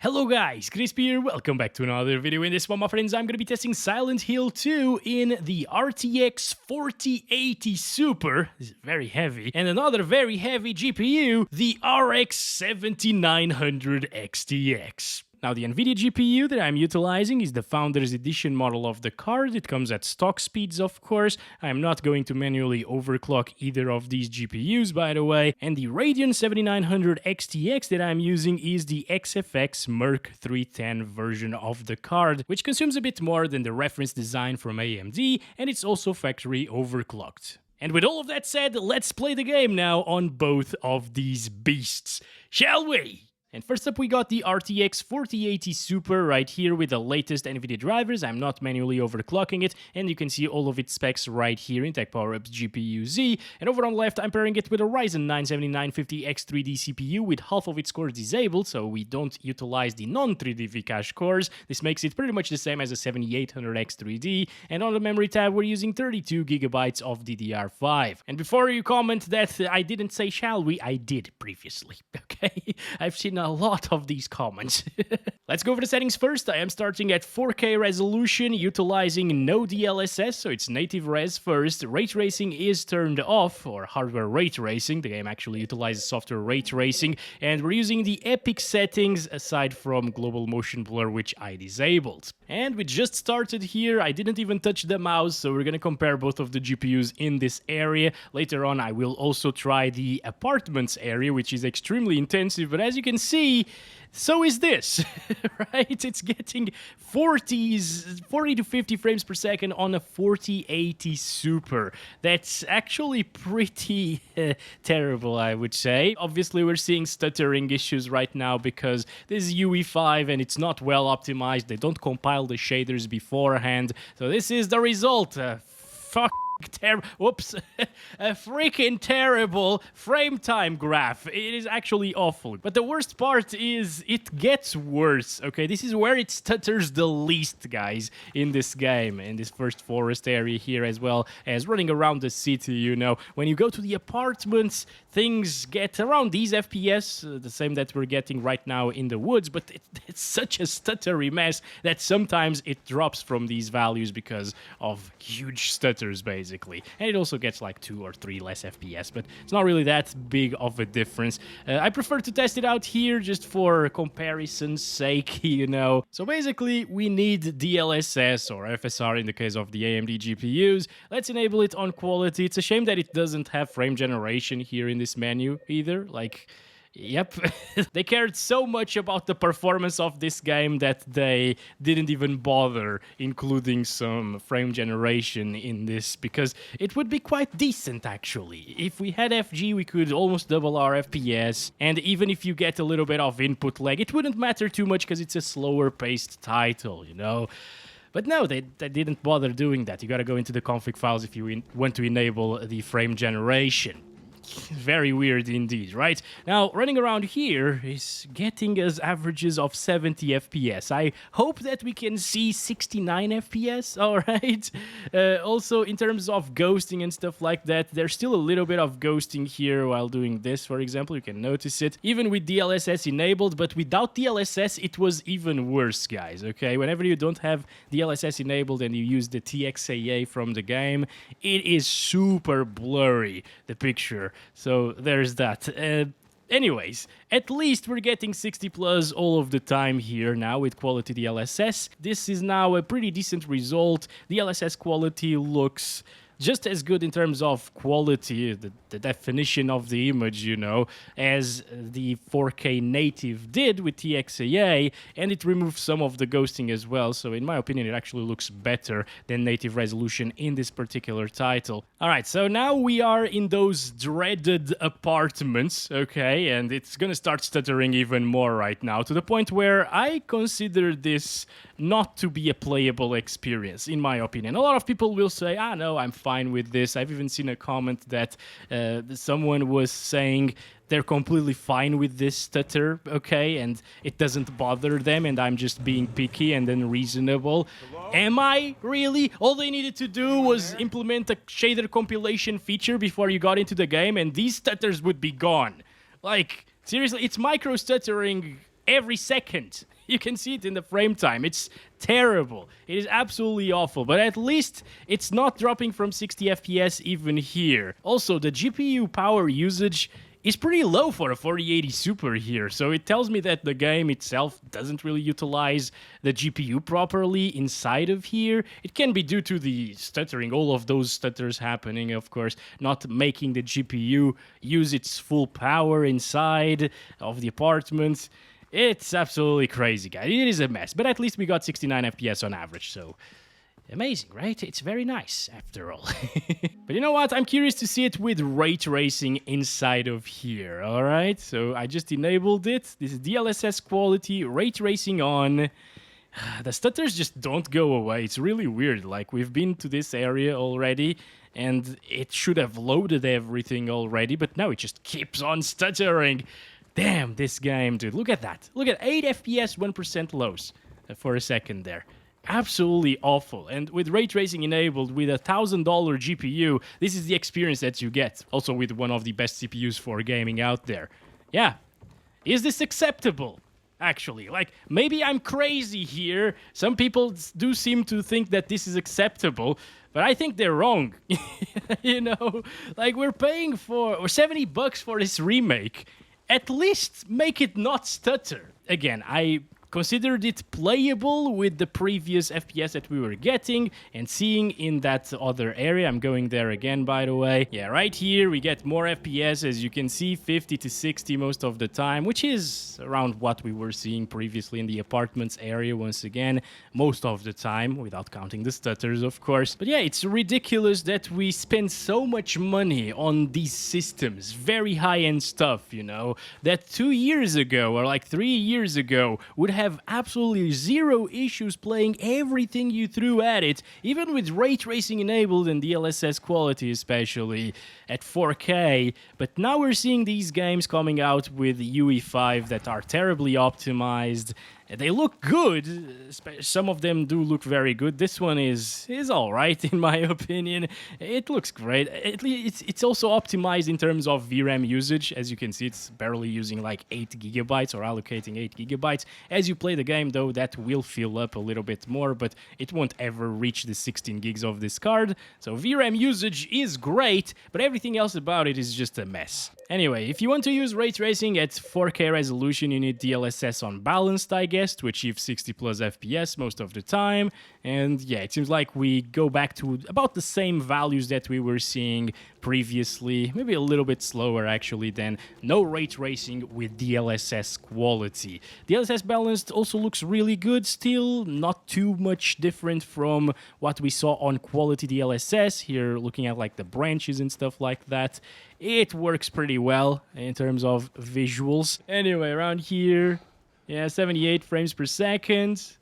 Hello guys, Crispy here, welcome back to another video. In this one, my friends, I'm going to be testing Silent Hill 2 in the RTX 4080 Super, this is very heavy, and another very heavy GPU, the RX 7900 XTX. Now, the Nvidia GPU that I'm utilizing is the Founders Edition model of the card. It comes at stock speeds, of course. I'm not going to manually overclock either of these GPUs, by the way. And the Radeon 7900 XTX that I'm using is the XFX Merc 310 version of the card, which consumes a bit more than the reference design from AMD, and it's also factory overclocked. And with all of that said, let's play the game now on both of these beasts, shall we? And first up we got the RTX 4080 Super right here with the latest Nvidia drivers. I'm not manually overclocking it, and you can see all of its specs right here in Tech PowerUp's GPU Z. And over on the left, I'm pairing it with a Ryzen 9 7950X 3D CPU with half of its cores disabled, so we don't utilize the non-3D Vcache cores. This makes it pretty much the same as a 7800X 3D. And on the memory tab, we're using 32GB of DDR5. And before you comment that I didn't say shall we, I did previously, okay? I've seen a lot of these comments. Let's go over the settings first. I am starting at 4K resolution, utilizing no DLSS, so it's native res first. Ray tracing is turned off, or hardware ray tracing. The game actually utilizes software ray tracing, and we're using the epic settings aside from global motion blur, which I disabled. And we just started here. I didn't even touch the mouse, so we're gonna compare both of the GPUs in this area. Later on, I will also try the apartments area, which is extremely intensive, but as you can see, so is this, right? It's getting 40 to 50 frames per second on a 4080 Super. That's actually pretty terrible, I would say. Obviously, we're seeing stuttering issues right now because this is UE5 and it's not well optimized. They don't compile the shaders beforehand. So this is the result. A freaking terrible frame time graph. It is actually awful. But the worst part is it gets worse, okay? This is where it stutters the least, guys, in this game, in this first forest area here, as well as running around the city, you know. When you go to the apartments, things get around these FPS, the same that we're getting right now in the woods, but it's such a stuttery mess that sometimes it drops from these values because of huge stutters, basically. And it also gets like 2 or 3 less FPS, but it's not really that big of a difference. I prefer to test it out here just for comparison's sake, you know. So basically, we need DLSS or FSR in the case of the AMD GPUs. Let's enable it on quality. It's a shame that it doesn't have frame generation here in this menu either. Like, yep, they cared so much about the performance of this game that they didn't even bother including some frame generation in this, because it would be quite decent actually. If we had FG, we could almost double our FPS, and even if you get a little bit of input lag, it wouldn't matter too much because it's a slower paced title, you know? But no, they didn't bother doing that. You gotta go into the config files if you want to enable the frame generation. Very weird indeed, right? Now, running around here is getting us averages of 70 FPS. I hope that we can see 69 FPS, all right? Also, in terms of ghosting and stuff like that, there's still a little bit of ghosting here while doing this, for example. You can notice it, even with DLSS enabled, but without DLSS, it was even worse, guys, okay? Whenever you don't have DLSS enabled and you use the TXAA from the game, it is super blurry, the picture. So there's that. Anyways, at least we're getting 60 plus all of the time here now with quality DLSS. This is now a pretty decent result. DLSS quality looks just as good in terms of quality, the definition of the image, you know, as the 4K native did with TXAA, and it removes some of the ghosting as well, so in my opinion it actually looks better than native resolution in this particular title. Alright, so now we are in those dreaded apartments, okay, and it's gonna start stuttering even more right now, to the point where I consider this not to be a playable experience, in my opinion. A lot of people will say, no, I'm fine with this. I've even seen a comment that someone was saying they're completely fine with this stutter, okay, and it doesn't bother them, and I'm just being picky and unreasonable. Am I? Really? All they needed to do was implement a shader compilation feature before you got into the game, and these stutters would be gone. Like, seriously, it's micro stuttering every second. You can see it in the frame time. It's terrible. It is absolutely awful, but at least it's not dropping from 60 FPS even here. Also, the GPU power usage is pretty low for a 4080 Super here, so it tells me that the game itself doesn't really utilize the GPU properly inside of here. It can be due to the stuttering, all of those stutters happening, of course, not making the GPU use its full power inside of the apartment. It's absolutely crazy, guys. It is a mess, but at least we got 69 FPS on average, so amazing, right? It's very nice, after all. But you know what? I'm curious to see it with ray tracing inside of here, all right? So I just enabled it. This is DLSS quality, ray tracing on. The stutters just don't go away. It's really weird. Like, we've been to this area already, and it should have loaded everything already, but now it just keeps on stuttering. Damn, this game, dude. Look at that. Look at 8 FPS, 1% lows for a second there. Absolutely awful. And with ray tracing enabled, with a $1,000 GPU, this is the experience that you get. Also with one of the best CPUs for gaming out there. Yeah. Is this acceptable? Actually, like, maybe I'm crazy here. Some people do seem to think that this is acceptable, but I think they're wrong. You know, like, we're paying for $70 for this remake. At least make it not stutter. Again, I considered it playable with the previous FPS that we were getting and seeing in that other area. I'm going there again, by the way. Yeah, right here we get more FPS, as you can see, 50 to 60 most of the time, which is around what we were seeing previously in the apartments area once again, most of the time, without counting the stutters, of course. But yeah, it's ridiculous that we spend so much money on these systems, very high-end stuff, you know, that 2 years ago or like 3 years ago would have absolutely zero issues playing everything you threw at it, even with ray tracing enabled and DLSS quality, especially at 4K. But now we're seeing these games coming out with UE5 that are terribly optimized. They look good. Some of them do look very good. This one is all right, in my opinion. It looks great. It's also optimized in terms of VRAM usage. As you can see, it's barely using like 8 gigabytes or allocating 8 gigabytes. As you play the game, though, that will fill up a little bit more, but it won't ever reach the 16 gigs of this card. So VRAM usage is great, but everything else about it is just a mess. Anyway, if you want to use ray tracing at 4K resolution, you need DLSS unbalanced, I guess, to achieve 60 plus FPS most of the time. And yeah, it seems like we go back to about the same values that we were seeing previously, maybe a little bit slower actually than no ray tracing with DLSS quality. DLSS balanced also looks really good still, not too much different from what we saw on quality DLSS here, looking at like the branches and stuff like that. It works pretty well in terms of visuals. Anyway, around here, yeah, 78 frames per second.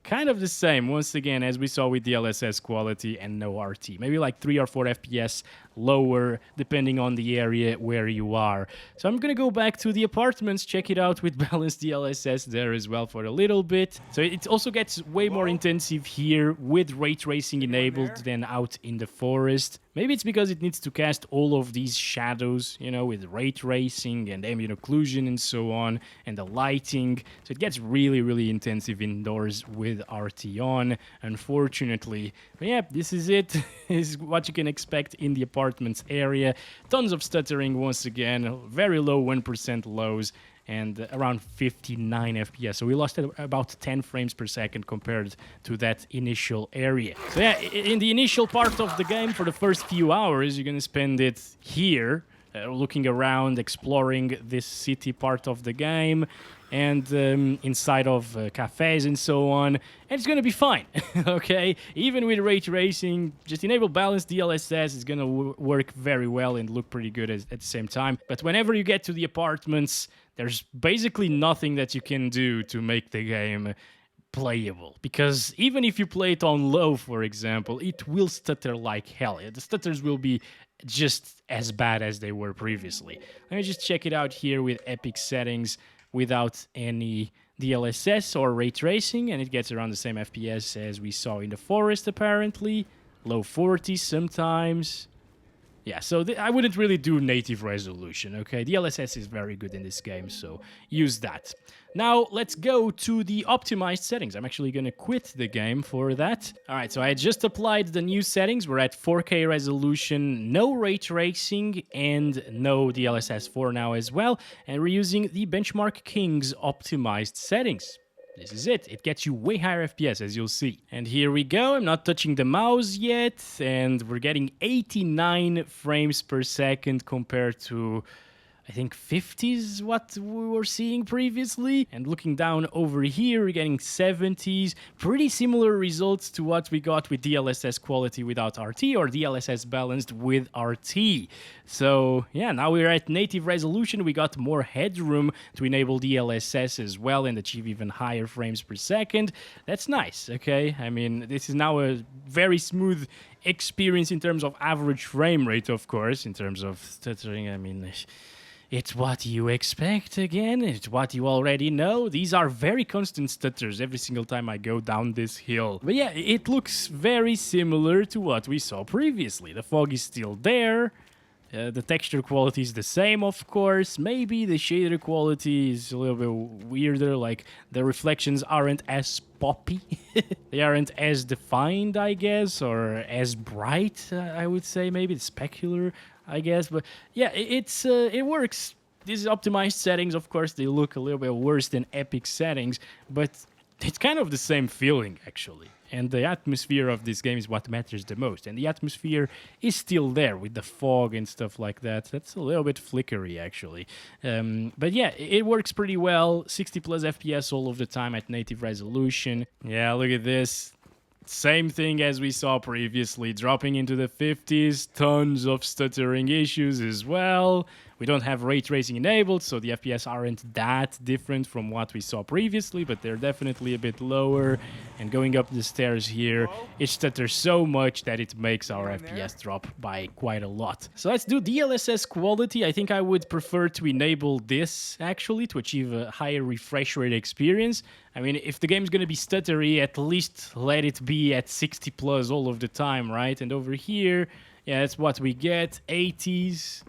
Kind of the same, once again, as we saw with DLSS quality and no RT. Maybe like 3 or 4 FPS lower, depending on the area where you are. So I'm gonna go back to the apartments, check it out with balanced DLSS there as well for a little bit. So it also gets way more intensive here with ray tracing enabled than out in the forest. Maybe it's because it needs to cast all of these shadows, you know, with ray tracing and ambient occlusion and so on, and the lighting. So it gets really, really intensive indoors with RT on, unfortunately. But yeah, this is it. This is what you can expect in the apartments area. Tons of stuttering once again, very low 1% lows, and around 59 FPS. So we lost about 10 frames per second compared to that initial area. So yeah, in the initial part of the game, for the first few hours, you're gonna spend it here, looking around, exploring this city part of the game, and inside of cafes and so on, and it's gonna be fine. Okay, even with ray tracing, just enable balanced DLSS, it's gonna work very well and look pretty good at the same time. But whenever you get to the apartments, there's basically nothing that you can do to make the game playable, because even if you play it on low, for example, it will stutter like hell. The stutters will be just as bad as they were previously. Let me just check it out here with epic settings without any DLSS or ray tracing, and it gets around the same FPS as we saw in the forest apparently. Low 40s sometimes. Yeah, so I wouldn't really do native resolution, okay? DLSS is very good in this game, so use that. Now, let's go to the optimized settings. I'm actually going to quit the game for that. All right, so I just applied the new settings. We're at 4K resolution, no ray tracing, and no DLSS 4 now as well. And we're using the Benchmark King's optimized settings. This is it. It gets you way higher FPS, as you'll see. And here we go. I'm not touching the mouse yet. And we're getting 89 frames per second compared to, I think, 50 is what we were seeing previously. And looking down over here, we're getting 70s. Pretty similar results to what we got with DLSS quality without RT or DLSS balanced with RT. So yeah, now we're at native resolution. We got more headroom to enable DLSS as well and achieve even higher frames per second. That's nice, okay? I mean, this is now a very smooth experience in terms of average frame rate, of course, in terms of stuttering. I mean, it's what you expect again. It's what you already know. These are very constant stutters every single time I go down this hill. But yeah, it looks very similar to what we saw previously. The fog is still there. The texture quality is the same, of course. Maybe the shader quality is a little bit weirder, like the reflections aren't as poppy. They aren't as defined, I guess, or as bright, I would say, maybe. It's specular, I guess. But yeah, it works. These optimized settings, of course, they look a little bit worse than epic settings, but it's kind of the same feeling, actually. And the atmosphere of this game is what matters the most. And the atmosphere is still there with the fog and stuff like that. That's a little bit flickery, actually. But yeah, it works pretty well. 60 plus FPS all of the time at native resolution. Yeah, look at this. Same thing as we saw previously, dropping into the 50s, tons of stuttering issues as well. We don't have ray tracing enabled, so the FPS aren't that different from what we saw previously, but they're definitely a bit lower. And going up the stairs here, it stutters so much that it makes our FPS drop by quite a lot. So let's do DLSS quality. I think I would prefer to enable this, actually, to achieve a higher refresh rate experience. I mean, if the game's going to be stuttery, at least let it be at 60 plus all of the time, right? And over here, yeah, that's what we get, 80s.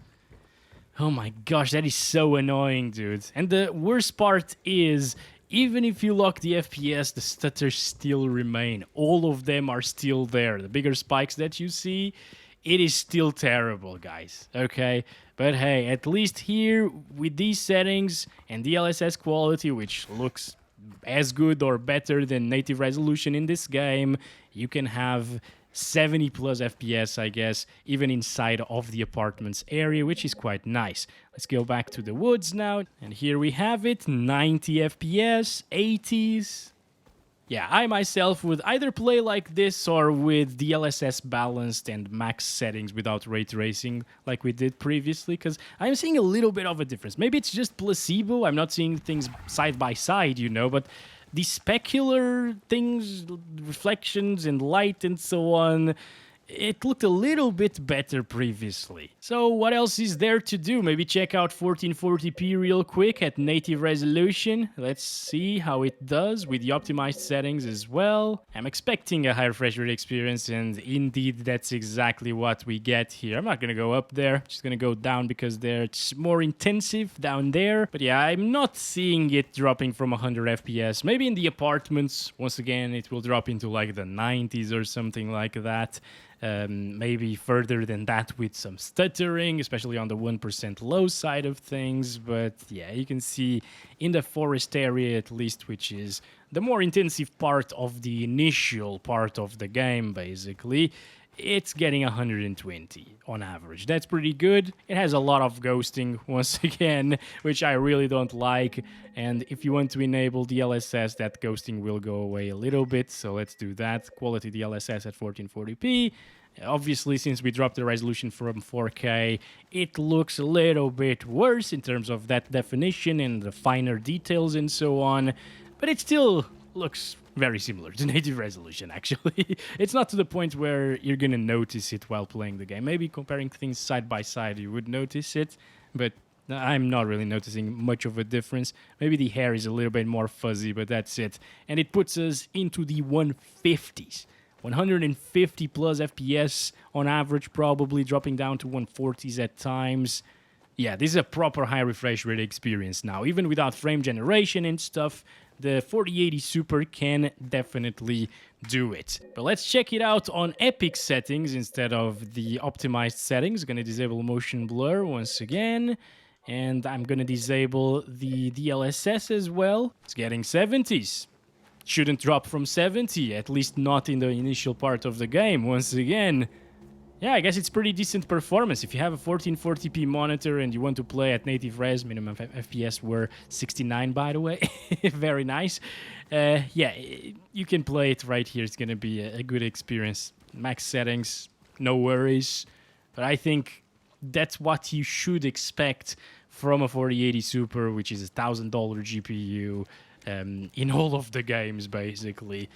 Oh my gosh, that is so annoying, dude. And the worst part is, even if you lock the FPS, the stutters still remain. All of them are still there. The bigger spikes that you see, it is still terrible, guys, okay? But hey, at least here, with these settings and DLSS quality, which looks as good or better than native resolution in this game, you can have 70 plus FPS, I guess, even inside of the apartments area, which is quite nice. Let's go back to the woods now, and here we have it, 90 FPS, 80s. Yeah, I myself would either play like this or with DLSS balanced and max settings without ray tracing like we did previously, because I'm seeing a little bit of a difference. Maybe it's just placebo, I'm not seeing things side by side, you know, but the specular things, reflections and light and so on, it looked a little bit better previously. So what else is there to do? Maybe check out 1440p real quick at native resolution. Let's see how it does with the optimized settings as well. I'm expecting a high refresh rate experience, and indeed that's exactly what we get here. I'm not gonna go up there, I'm just gonna go down because it's more intensive down there. But yeah, I'm not seeing it dropping from 100 FPS. Maybe in the apartments, once again, it will drop into like the 90s or something like that. Maybe further than that with some stuttering, especially on the 1% low side of things. But yeah, you can see in the forest area at least, which is the more intensive part of the initial part of the game, basically, it's getting 120 on average. That's pretty good. It has a lot of ghosting, once again, which I really don't like. And if you want to enable DLSS, that ghosting will go away a little bit. So let's do that. Quality DLSS at 1440p. Obviously, since we dropped the resolution from 4K, it looks a little bit worse in terms of that definition and the finer details and so on. But it still looks very similar to native resolution, actually. It's not to the point where you're gonna notice it while playing the game. Maybe comparing things side by side, you would notice it, but I'm not really noticing much of a difference. Maybe the hair is a little bit more fuzzy, but that's it. And it puts us into the 150s. 150 plus FPS on average, probably dropping down to 140s at times. Yeah, this is a proper high refresh rate experience now. Even without frame generation and stuff, the 4080 Super can definitely do it. But let's check it out on Epic settings instead of the optimized settings. Gonna disable motion blur once again. And I'm gonna disable the DLSS as well. It's getting 70s. Shouldn't drop from 70, at least not in the initial part of the game, once again. Yeah, I guess it's pretty decent performance. If you have a 1440p monitor and you want to play at native res, minimum FPS were 69, by the way. Very nice. Yeah, you can play it right here. It's going to be a good experience. Max settings, no worries. But I think that's what you should expect from a 4080 Super, which is a $1,000 GPU. In all of the games, basically.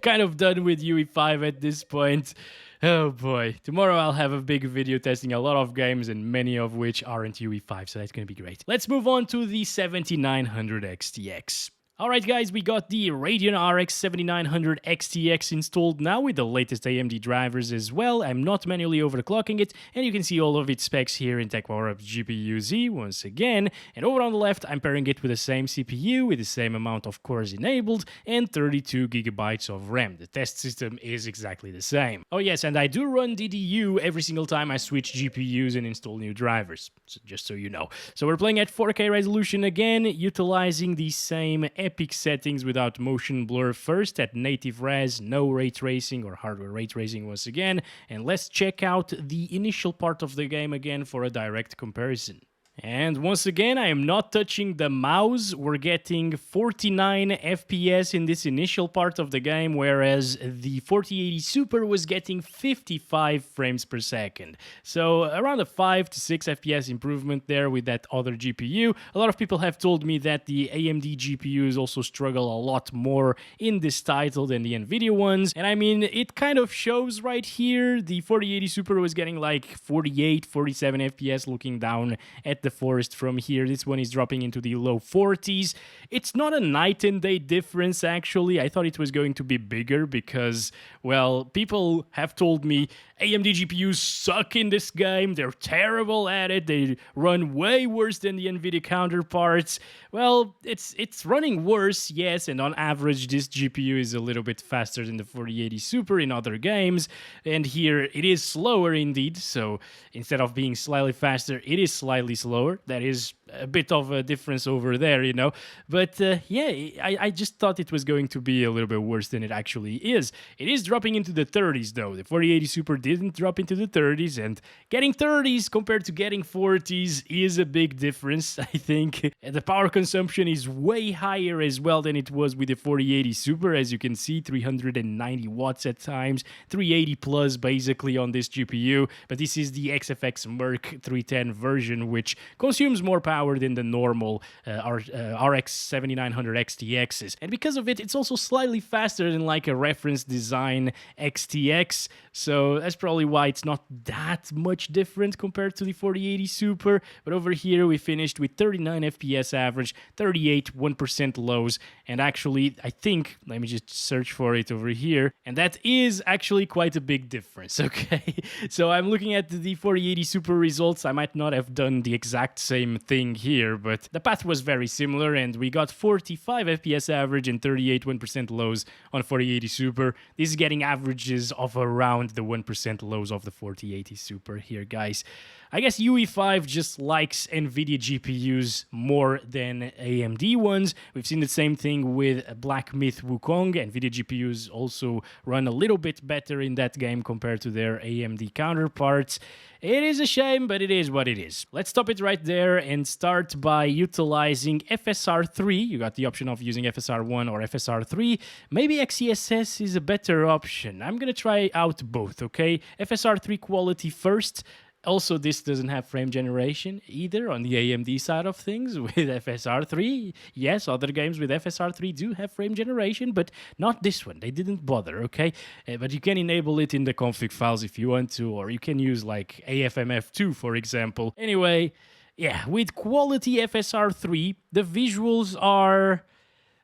Kind of done with UE5 at this point. Oh boy. Tomorrow I'll have a big video testing a lot of games, and many of which aren't UE5, so that's going to be great. Let's move on to the 7900 XTX. Alright guys, we got the Radeon RX 7900 XTX installed now with the latest AMD drivers as well. I'm not manually overclocking it, and you can see all of its specs here in TechPowerUp GPU-Z once again. And over on the left, I'm pairing it with the same CPU, with the same amount of cores enabled, and 32GB of RAM. The test system is exactly the same. Oh yes, and I do run DDU every single time I switch GPUs and install new drivers, so just so you know. So we're playing at 4K resolution again, utilizing the same Epic settings without motion blur first at native res, no ray tracing or hardware ray tracing once again, and let's check out the initial part of the game again for a direct comparison. And once again, I am not touching the mouse. We're getting 49 FPS in this initial part of the game, whereas the 4080 Super was getting 55 frames per second. So around a 5 to 6 FPS improvement there with that other GPU. A lot of people have told me that the AMD GPUs also struggle a lot more in this title than the Nvidia ones. And I mean, it kind of shows right here. The 4080 Super was getting like 48, 47 FPS looking down at the forest from here. This one is dropping into the low 40s. It's not a night and day difference, actually. I thought it was going to be bigger because, well, people have told me AMD GPUs suck in this game. They're terrible at it. They run way worse than the Nvidia counterparts. Well, it's running worse, yes, and on average this GPU is a little bit faster than the 4080 Super in other games, and here it is slower indeed. So instead of being slightly faster, it is slightly slower. That is a bit of a difference over there, you know. But yeah, I just thought it was going to be a little bit worse than it actually is. It is dropping into the 30s though. The 4080 Super didn't drop into the 30s, and getting 30s compared to getting 40s is a big difference, I think. And the power consumption is way higher as well than it was with the 4080 Super. As you can see, 390 watts at times, 380 plus basically on this GPU. But this is the XFX Merc 310 version, which consumes more power than the normal RX 7900 XTXs. And because of it, it's also slightly faster than like a reference design XTX. So that's probably why it's not that much different compared to the 4080 Super. But over here, we finished with 39 FPS average, 38 1% lows. And actually, I think, let me just search for it over here. And that is actually quite a big difference, okay? So I'm looking at the 4080 Super results. I might not have done the exact same thing here, but the path was very similar, and we got 45 FPS average and 38 1% lows on 4080 Super. This is getting averages of around the 1% lows of the 4080 Super here, guys. I guess UE5 just likes Nvidia GPUs more than AMD ones. We've seen the same thing with Black Myth Wukong. Nvidia GPUs also run a little bit better in that game compared to their AMD counterparts. It is a shame, but it is what it is. Let's stop it right there and start by utilizing FSR3. You got the option of using FSR1 or FSR3. Maybe XeSS is a better option. I'm gonna try out both, okay? FSR3 quality first. Also, this doesn't have frame generation either on the AMD side of things with FSR3. Yes, other games with FSR3 do have frame generation, but not this one. They didn't bother, okay? But you can enable it in the config files if you want to, or you can use like AFMF2, for example. Anyway, yeah, with quality FSR3, the visuals are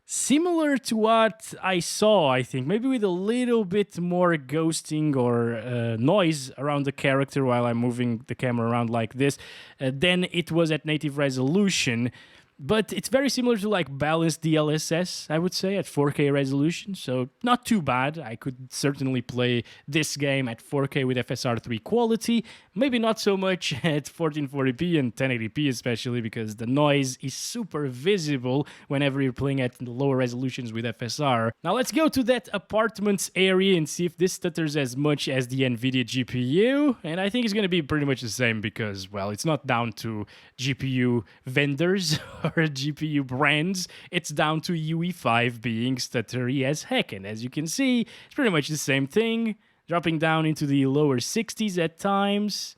Similar to what I saw, I think, maybe with a little bit more ghosting or noise around the character while I'm moving the camera around like this, than it was at native resolution. But it's very similar to like balanced DLSS, I would say, at 4K resolution, so not too bad. I could certainly play this game at 4K with FSR3 quality, maybe not so much at 1440p and 1080p especially, because the noise is super visible whenever you're playing at lower resolutions with FSR. Now let's go to that apartments area and see if this stutters as much as the Nvidia GPU, and I think it's going to be pretty much the same because, well, it's not down to GPU vendors or GPU brands, it's down to UE5 being stuttery as heck. And as you can see, it's pretty much the same thing, dropping down into the lower 60s at times.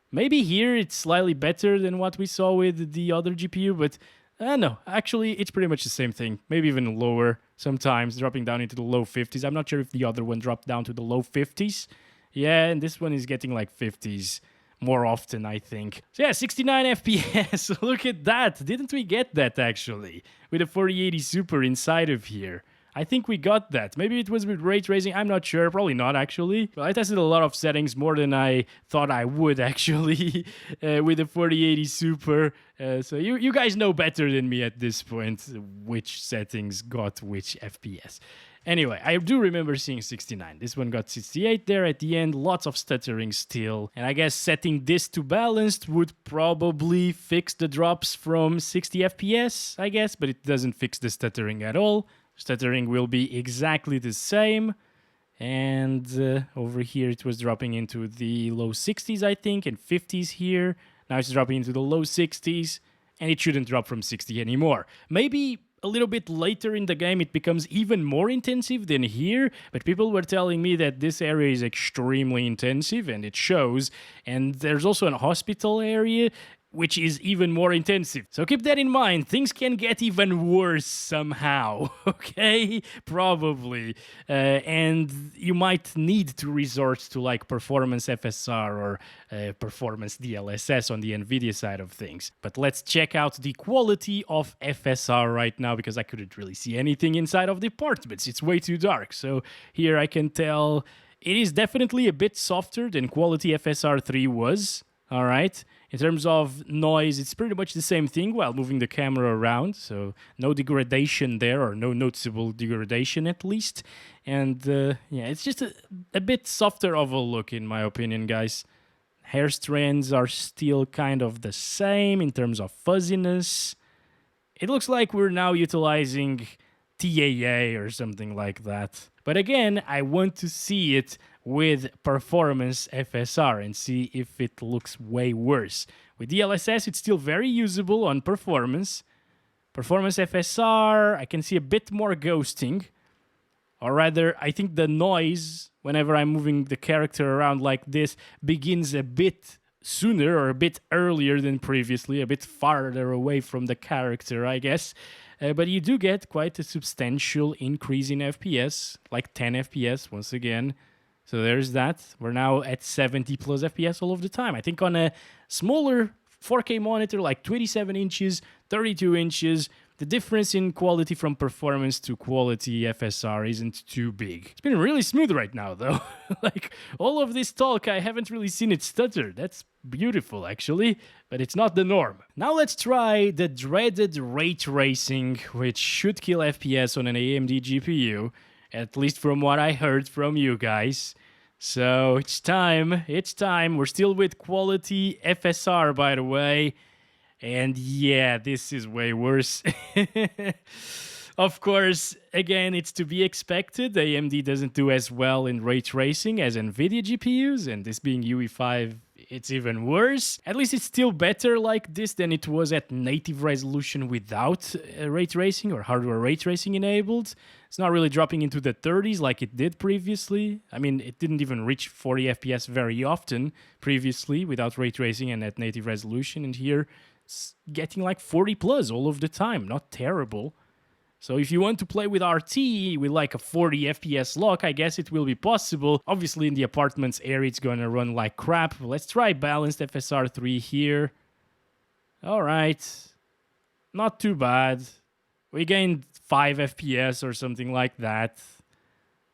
Maybe here it's slightly better than what we saw with the other GPU, but no, actually it's pretty much the same thing, maybe even lower sometimes, dropping down into the low 50s. I'm not sure if the other one dropped down to the low 50s. Yeah, and this one is getting like 50s. More often, I think. So yeah, 69 FPS. Look at that. Didn't we get that, actually? With a 4080 Super inside of here. I think we got that. Maybe it was with ray tracing. I'm not sure. Probably not, actually. Well, I tested a lot of settings, more than I thought I would, actually, with the 4080 Super. So you guys know better than me at this point which settings got which FPS. Anyway, I do remember seeing 69. This one got 68 there at the end. Lots of stuttering still. And I guess setting this to balanced would probably fix the drops from 60 FPS, I guess. But it doesn't fix the stuttering at all. Stuttering will be exactly the same. And over here it was dropping into the low 60s, I think, and 50s here. Now it's dropping into the low 60s. And it shouldn't drop from 60 anymore. Maybe a little bit later in the game it becomes even more intensive than here, but people were telling me that this area is extremely intensive, and it shows. And there's also a hospital area which is even more intensive. So keep that in mind. Things can get even worse somehow, okay? Probably. And you might need to resort to like performance FSR or performance DLSS on the Nvidia side of things. But let's check out the quality of FSR right now, because I couldn't really see anything inside of the apartments. It's way too dark. So here I can tell it is definitely a bit softer than quality FSR3 was. All right. In terms of noise, it's pretty much the same thing while moving the camera around. So no degradation there, or no noticeable degradation at least. And yeah, it's just a bit softer of a look in my opinion, guys. Hair strands are still kind of the same in terms of fuzziness. It looks like we're now utilizing TAA or something like that. But again, I want to see it with performance FSR and see if it looks way worse. With DLSS, it's still very usable on performance. Performance FSR, I can see a bit more ghosting. Or rather, I think the noise, whenever I'm moving the character around like this, begins a bit sooner or a bit earlier than previously, a bit farther away from the character, I guess. But you do get quite a substantial increase in FPS, like 10 FPS once again. So there's that. We're now at 70 plus FPS all of the time. I think on a smaller 4K monitor, like 27 inches, 32 inches, the difference in quality from performance to quality FSR isn't too big. It's been really smooth right now, though. Like, all of this talk, I haven't really seen it stutter. That's beautiful, actually, but it's not the norm. Now let's try the dreaded ray tracing, which should kill FPS on an AMD GPU, at least from what I heard from you guys. So it's time. We're still with quality FSR, by the way. And yeah, this is way worse. Of course, again, it's to be expected. AMD doesn't do as well in ray tracing as Nvidia GPUs, and this being UE5, it's even worse. At least it's still better like this than it was at native resolution without ray tracing or hardware ray tracing enabled. It's not really dropping into the 30s like it did previously. I mean, it didn't even reach 40 FPS very often previously without ray tracing and at native resolution, and here it's getting like 40 plus all of the time. Not terrible. So if you want to play with RT with like a 40 FPS lock, I guess it will be possible. Obviously in the apartments area it's gonna run like crap. Let's try balanced FSR3 here. Alright. Not too bad. We gained 5 FPS or something like that.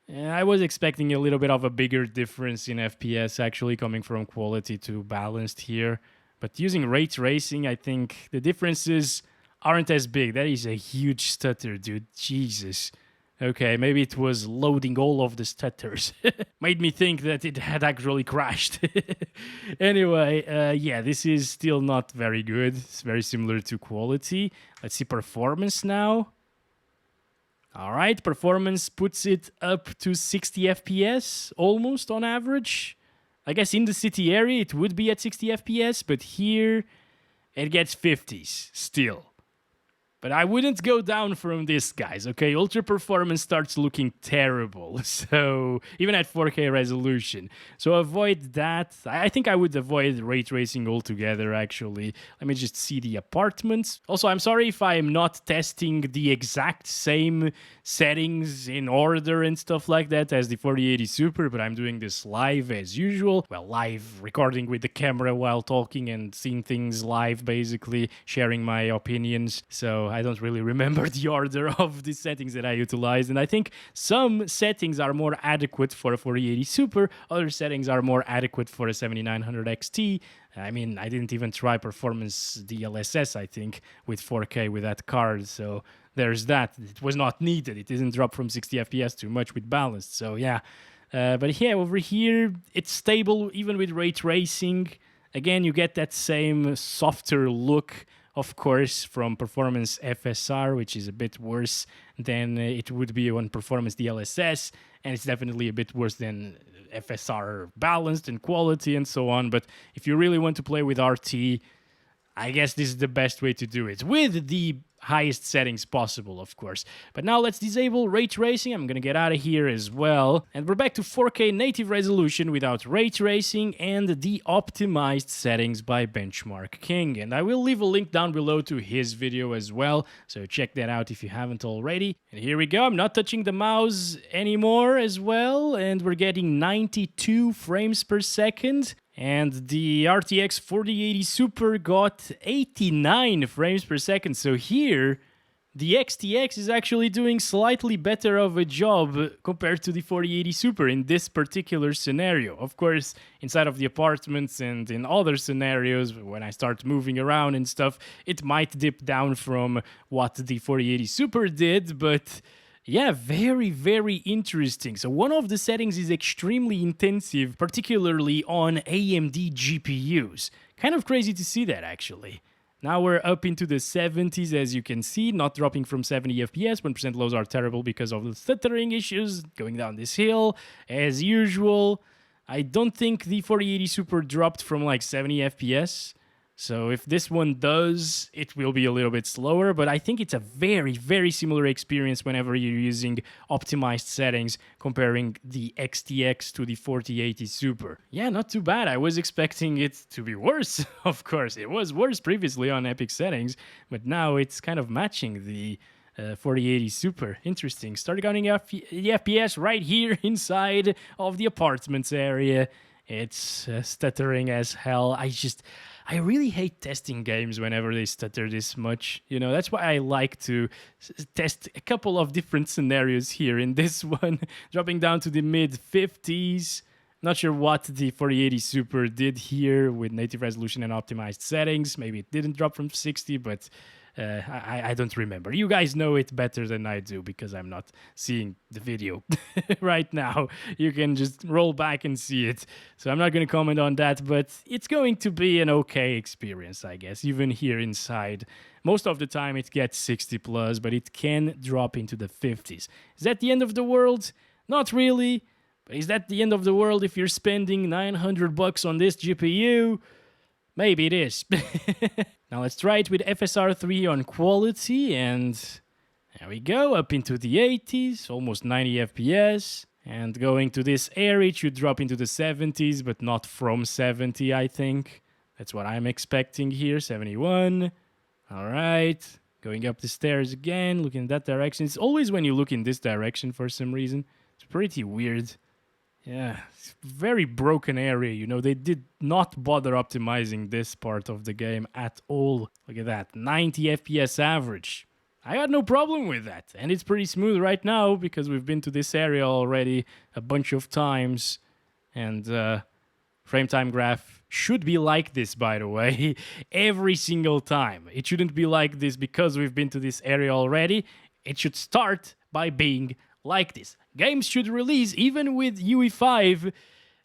I was expecting a little bit of a bigger difference in FPS actually coming from quality to balanced here. But using ray tracing, I think the differences aren't as big. That is a huge stutter, dude. Jesus. Okay, maybe it was loading all of the stutters. Made me think that it had actually crashed. Anyway, yeah, this is still not very good. It's very similar to quality. Let's see performance now. All right, performance puts it up to 60 FPS, almost on average. I guess in the city area it would be at 60 FPS, but here it gets 50s still. But I wouldn't go down from this, guys, okay? Ultra performance starts looking terrible, so even at 4K resolution. So avoid that. I think I would avoid ray tracing altogether, actually. Let me just see the apartments. Also, I'm sorry if I'm not testing the exact same settings in order and stuff like that as the 4080 Super, but I'm doing this live as usual. Well, live, recording with the camera while talking and seeing things live, basically, sharing my opinions. So I don't really remember the order of the settings that I utilized, and I think some settings are more adequate for a 4080 Super, other settings are more adequate for a 7900 XT. I mean, I didn't even try performance DLSS, I think, with 4K with that card, so there's that. It was not needed. It didn't drop from 60 FPS too much with balanced, so yeah. But yeah, over here, it's stable even with ray tracing. Again, you get that same softer look, of course, from Performance FSR, which is a bit worse than it would be on Performance DLSS, and it's definitely a bit worse than FSR balanced and quality and so on. But if you really want to play with RT, I guess this is the best way to do it, with the highest settings possible, of course. But now let's disable ray tracing. I'm gonna get out of here as well. And we're back to 4K native resolution without ray tracing and the optimized settings by Benchmark King. And I will leave a link down below to his video as well, so check that out if you haven't already. And here we go. I'm not touching the mouse anymore as well, and we're getting 92 frames per second. And the RTX 4080 Super got 89 frames per second. So here, the XTX is actually doing slightly better of a job compared to the 4080 Super in this particular scenario. Of course, inside of the apartments and in other scenarios, when I start moving around and stuff, it might dip down from what the 4080 Super did, but yeah, very, very interesting. So one of the settings is extremely intensive, particularly on AMD GPUs. Kind of crazy to see that, actually. Now we're up into the 70s, as you can see, not dropping from 70 FPS. 1% lows are terrible because of the stuttering issues going down this hill, as usual. I don't think the 4080 Super dropped from like 70 FPS. So if this one does, it will be a little bit slower, but I think it's a very, very similar experience whenever you're using optimized settings, comparing the XTX to the 4080 Super. Yeah, not too bad. I was expecting it to be worse, of course. It was worse previously on Epic settings, but now it's kind of matching the 4080 Super. Interesting. Started counting the FPS right here inside of the apartments area. It's stuttering as hell. I really hate testing games whenever they stutter this much. You know, that's why I like to test a couple of different scenarios here. In this one, dropping down to the mid-50s. Not sure what the 4080 Super did here with native resolution and optimized settings. Maybe it didn't drop from 60, but I don't remember. You guys know it better than I do because I'm not seeing the video right now. You can just roll back and see it. So I'm not going to comment on that, but it's going to be an okay experience, I guess, even here inside. Most of the time it gets 60 plus, but it can drop into the 50s. Is that the end of the world? Not really. But is that the end of the world if you're spending $900 on this GPU? Maybe it is. Now let's try it with FSR3 on quality, and there we go, up into the 80s, almost 90 FPS. And going to this area, it should drop into the 70s, but not from 70, I think. That's what I'm expecting here, 71. All right, going up the stairs again, looking in that direction. It's always when you look in this direction for some reason. It's pretty weird. Yeah, it's a very broken area, you know, they did not bother optimizing this part of the game at all. Look at that, 90 FPS average. I got no problem with that. And it's pretty smooth right now because we've been to this area already a bunch of times. And frame time graph should be like this, by the way, every single time. It shouldn't be like this because we've been to this area already. It should start by being like this. Games should release even with UE5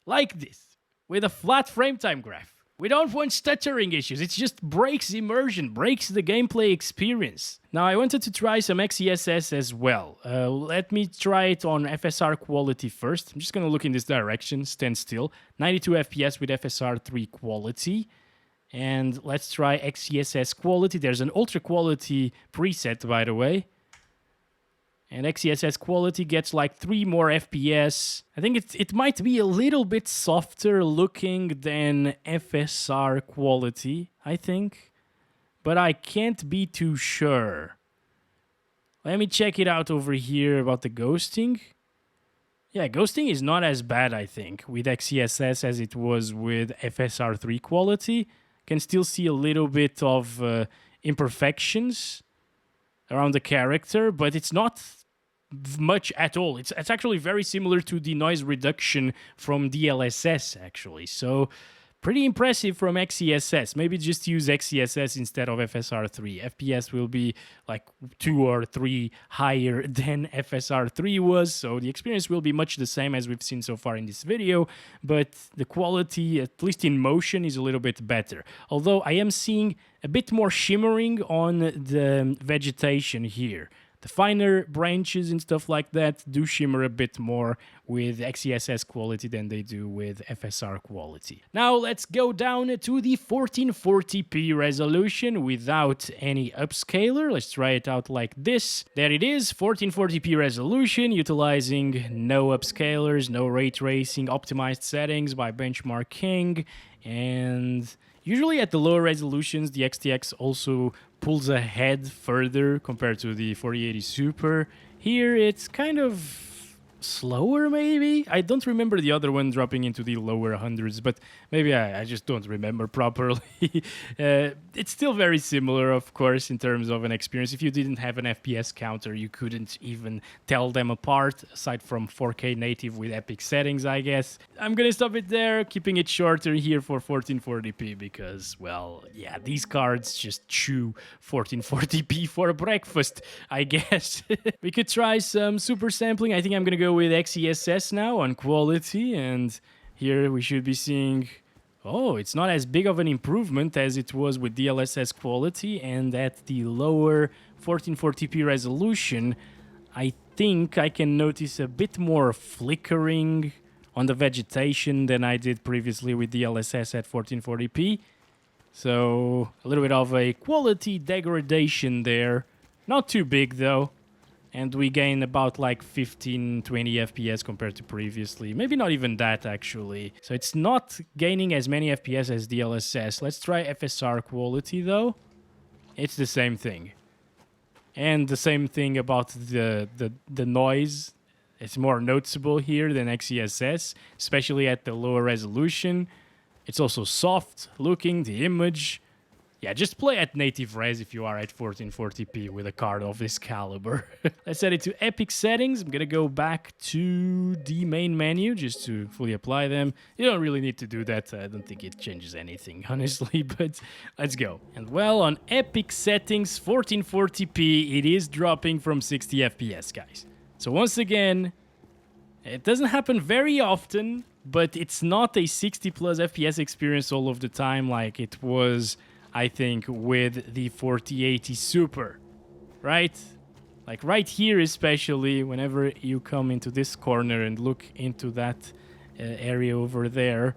like this, with a flat frame time graph. We don't want stuttering issues. It just breaks immersion, breaks the gameplay experience. Now, I wanted to try some XeSS as well. Let me try it on FSR quality first. I'm just going to look in this direction, stand still. 92 FPS with FSR 3 quality. And let's try XeSS quality. There's an ultra quality preset, by the way. And XeSS quality gets like 3 more FPS. I think it might be a little bit softer looking than FSR quality, I think. But I can't be too sure. Let me check it out over here about the ghosting. Yeah, ghosting is not as bad, I think, with XeSS as it was with FSR 3 quality. Can still see a little bit of imperfections around the character, but it's not much at all. It's actually very similar to the noise reduction from DLSS, actually. So pretty impressive from XeSS. Maybe just use XeSS instead of FSR 3. FPS will be like 2 or 3 higher than FSR 3 was, so the experience will be much the same as we've seen so far in this video, but the quality, at least in motion, is a little bit better. Although I am seeing a bit more shimmering on the vegetation here. The finer branches and stuff like that do shimmer a bit more with XeSS quality than they do with FSR quality. Now let's go down to the 1440p resolution without any upscaler. Let's try it out like this. There it is, 1440p resolution, utilizing no upscalers, no ray tracing, optimized settings by benchmarking, and usually at the lower resolutions, the XTX also pulls ahead further compared to the 4080 Super. Here, it's kind of slower, maybe? I don't remember the other one dropping into the lower hundreds, but maybe I just don't remember properly. It's still very similar, of course, in terms of an experience. If you didn't have an FPS counter, you couldn't even tell them apart, aside from 4K native with epic settings, I guess. I'm gonna stop it there, keeping it shorter here for 1440p, because, well, yeah, these cards just chew 1440p for breakfast, I guess. We could try some super sampling. I think I'm gonna go with XeSS now on quality, and here we should be seeing, oh, it's not as big of an improvement as it was with DLSS quality, and at the lower 1440p resolution, I think I can notice a bit more flickering on the vegetation than I did previously with DLSS at 1440p. So a little bit of a quality degradation there. Not too big though. And we gain about like 15-20 FPS compared to previously. Maybe not even that, actually. So it's not gaining as many FPS as DLSS. Let's try FSR quality, though. It's the same thing. And the same thing about the noise. It's more noticeable here than XeSS, especially at the lower resolution. It's also soft looking, the image. Yeah, just play at native res if you are at 1440p with a card of this caliber. Let's set it to epic settings. I'm gonna go back to the main menu just to fully apply them. You don't really need to do that. I don't think it changes anything, honestly, but let's go. And well, on epic settings, 1440p, it is dropping from 60 FPS, guys. So once again, it doesn't happen very often, but it's not a 60 plus FPS experience all of the time like it was, I think, with the 4080 Super, right? Like right here especially, whenever you come into this corner and look into that area over there,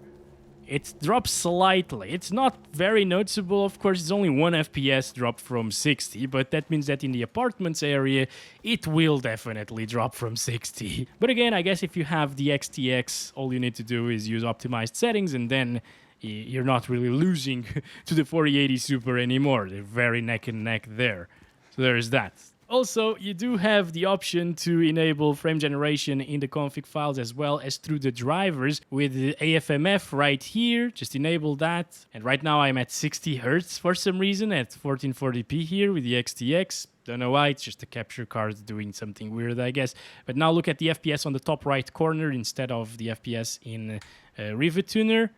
it drops slightly. It's not very noticeable, of course, it's only 1 FPS drop from 60, but that means that in the apartments area, it will definitely drop from 60. But again, I guess if you have the XTX, all you need to do is use optimized settings, and then you're not really losing to the 4080 Super anymore. They're very neck and neck there. So there's that. Also, you do have the option to enable frame generation in the config files as well as through the drivers with the AFMF right here. Just enable that. And right now I'm at 60 Hz for some reason at 1440p here with the XTX. Don't know why, it's just the capture card doing something weird, I guess. But now look at the FPS on the top right corner instead of the FPS in Rivet Tuner.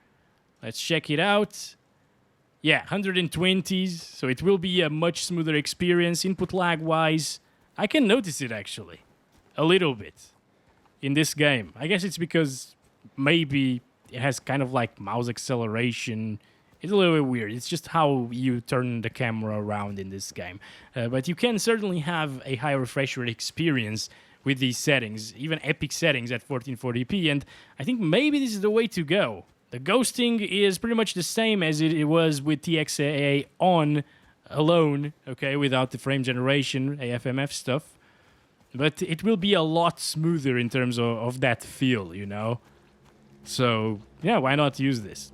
Let's check it out. Yeah, 120s, so it will be a much smoother experience. Input lag-wise, I can notice it actually, a little bit, in this game. I guess it's because maybe it has kind of like mouse acceleration. It's a little bit weird. It's just how you turn the camera around in this game. But you can certainly have a high refresh rate experience with these settings, even epic settings at 1440p, and I think maybe this is the way to go. The ghosting is pretty much the same as it was with TXAA on alone, okay, without the frame generation, AFMF stuff. But it will be a lot smoother in terms of that feel, you know? So, yeah, why not use this?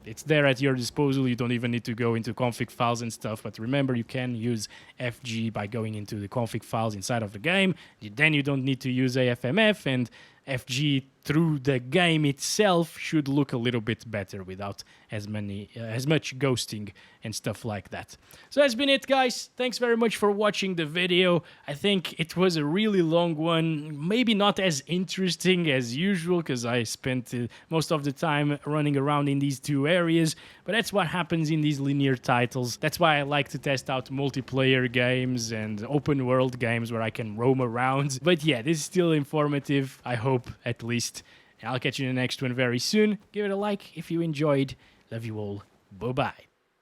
It's there at your disposal. You don't even need to go into config files and stuff. But remember, you can use FG by going into the config files inside of the game. Then you don't need to use AFMF, and FG through the game itself should look a little bit better without as much ghosting and stuff like that. So that's been it, guys. Thanks very much for watching the video. I think it was a really long one, maybe not as interesting as usual because I spent most of the time running around in these two areas, but that's what happens in these linear titles. That's why I like to test out multiplayer games and open world games where I can roam around. But yeah, this is still informative, I hope, at least. I'll catch you in the next one very soon. Give it a like if you enjoyed. Love you all. Bye-bye.